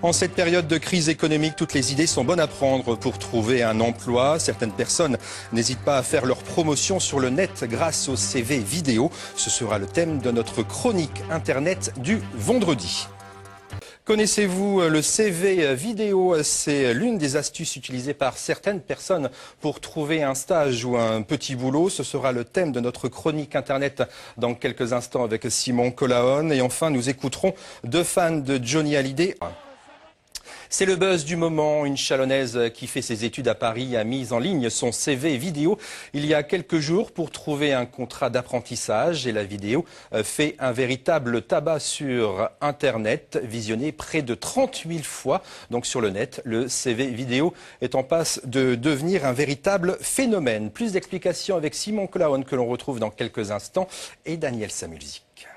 En cette période de crise économique, toutes les idées sont bonnes à prendre pour trouver un emploi. Certaines personnes n'hésitent pas à faire leur promotion sur le net grâce au CV vidéo. Ce sera le thème de notre chronique Internet du vendredi. Connaissez-vous le CV vidéo? C'est l'une des astuces utilisées par certaines personnes pour trouver un stage ou un petit boulot. Ce sera le thème de notre chronique Internet dans quelques instants avec Simon Colaon. Et enfin, nous écouterons deux fans de Johnny Hallyday. C'est le buzz du moment. Une Chalonnaise qui fait ses études à Paris a mis en ligne son CV vidéo il y a quelques jours pour trouver un contrat d'apprentissage. Et la vidéo fait un véritable tabac sur Internet, visionné près de 30 000 fois. Donc sur le net, le CV vidéo est en passe de devenir un véritable phénomène. Plus d'explications avec Simon Colaon que l'on retrouve dans quelques instants et Daniel Samulzik.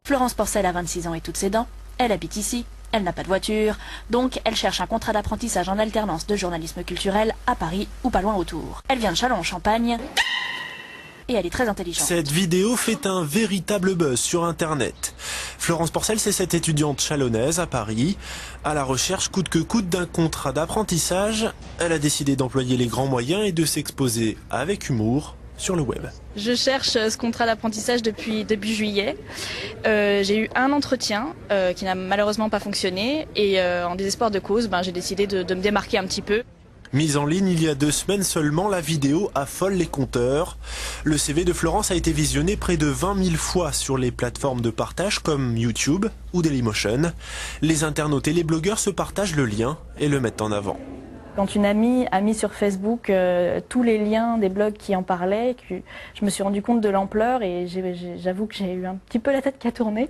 Florence Porcel a 26 ans et toutes ses dents. Elle habite ici. Elle n'a pas de voiture, donc elle cherche un contrat d'apprentissage en alternance de journalisme culturel à Paris ou pas loin autour. Elle vient de Châlons-en-Champagne et elle est très intelligente. Cette vidéo fait un véritable buzz sur Internet. Florence Porcel, c'est cette étudiante chalonnaise à Paris. À la recherche coûte que coûte d'un contrat d'apprentissage, elle a décidé d'employer les grands moyens et de s'exposer avec humour sur le web. Je cherche ce contrat d'apprentissage depuis début juillet. J'ai eu un entretien qui n'a malheureusement pas fonctionné et en désespoir de cause, j'ai décidé de me démarquer un petit peu. Mise en ligne il y a 2 semaines seulement, la vidéo affole les compteurs. Le CV de Florence a été visionné près de 20 000 fois sur les plateformes de partage comme YouTube ou Dailymotion. Les internautes et les blogueurs se partagent le lien et le mettent en avant. Quand une amie a mis sur Facebook tous les liens des blogs qui en parlaient, je me suis rendu compte de l'ampleur et j'avoue que j'ai eu un petit peu la tête qui a tourné.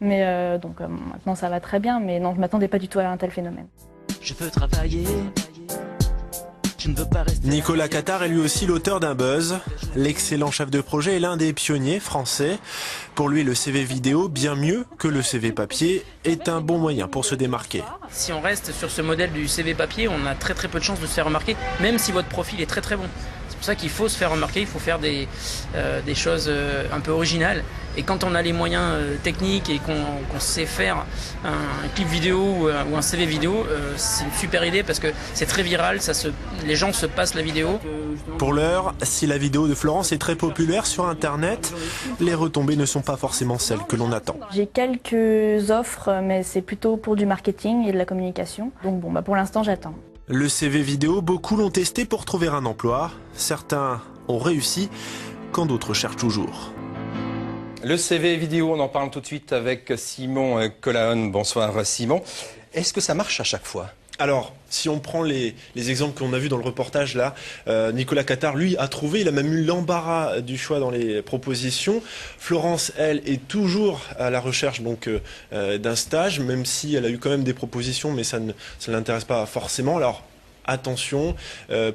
Mais donc maintenant ça va très bien, mais non, je ne m'attendais pas du tout à un tel phénomène. Je veux travailler. Nicolas Catard est lui aussi l'auteur d'un buzz. L'excellent chef de projet est l'un des pionniers français. Pour lui, le CV vidéo, bien mieux que le CV papier, est un bon moyen pour se démarquer. Si on reste sur ce modèle du CV papier, on a très peu de chances de se faire remarquer, même si votre profil est très bon. C'est pour ça qu'il faut se faire remarquer, il faut faire des choses un peu originales. Et quand on a les moyens techniques et qu'on sait faire un clip vidéo ou un CV vidéo, c'est une super idée parce que c'est très viral, les gens se passent la vidéo. Pour l'heure, si la vidéo de Florence est très populaire sur Internet, les retombées ne sont pas forcément celles que l'on attend. J'ai quelques offres, mais c'est plutôt pour du marketing et de la communication. Donc pour l'instant, j'attends. Le CV vidéo, beaucoup l'ont testé pour trouver un emploi. Certains ont réussi, quand d'autres cherchent toujours. Le CV vidéo, on en parle tout de suite avec Simon Colaon. Bonsoir Simon. Est-ce que ça marche à chaque fois ? Alors, si on prend les exemples qu'on a vus dans le reportage là, Nicolas Catard, lui, a trouvé, il a même eu l'embarras du choix dans les propositions. Florence, elle, est toujours à la recherche donc d'un stage, même si elle a eu quand même des propositions, mais ça ne l'intéresse pas forcément. Alors, attention,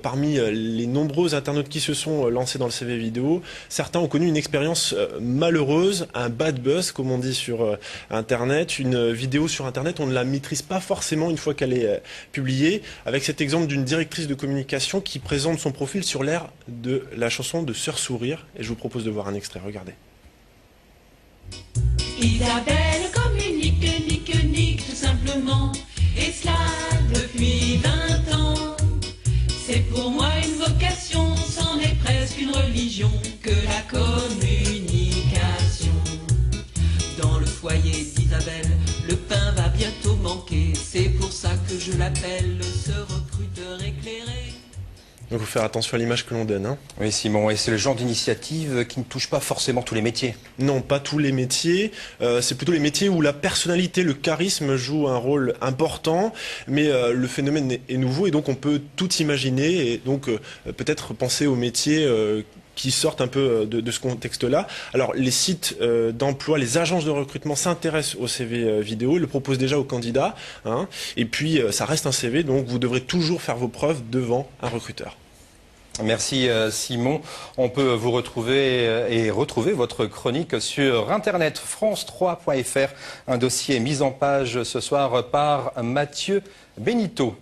parmi les nombreux internautes qui se sont lancés dans le CV vidéo, certains ont connu une expérience malheureuse, un bad buzz comme on dit sur Internet. Une vidéo sur Internet, on ne la maîtrise pas forcément une fois qu'elle est publiée, avec cet exemple d'une directrice de communication qui présente son profil sur l'air de la chanson de Sœur Sourire. Et je vous propose de voir un extrait, regardez. Isabelle communique, nique, tout simplement, et cela depuis 20 ans. C'est pour moi une vocation, c'en est presque une religion que la communication. Dans le foyer d'Isabelle, le pain va bientôt manquer, c'est pour ça que je l'appelle ce recruteur éclairé. Il faut faire attention à l'image que l'on donne. Hein. Oui Simon, et c'est le genre d'initiative qui ne touche pas forcément tous les métiers. Non, pas tous les métiers. C'est plutôt les métiers où la personnalité, le charisme joue un rôle important. Mais le phénomène est nouveau et donc on peut tout imaginer. Et donc peut-être penser aux métiers qui sortent un peu de ce contexte-là. Alors les sites d'emploi, les agences de recrutement s'intéressent au CV vidéo, ils le proposent déjà aux candidats. Hein, et puis ça reste un CV, donc vous devrez toujours faire vos preuves devant un recruteur. Merci Simon. On peut vous retrouver et retrouver votre chronique sur Internet france3.fr. Un dossier mis en page ce soir par Mathieu Benito.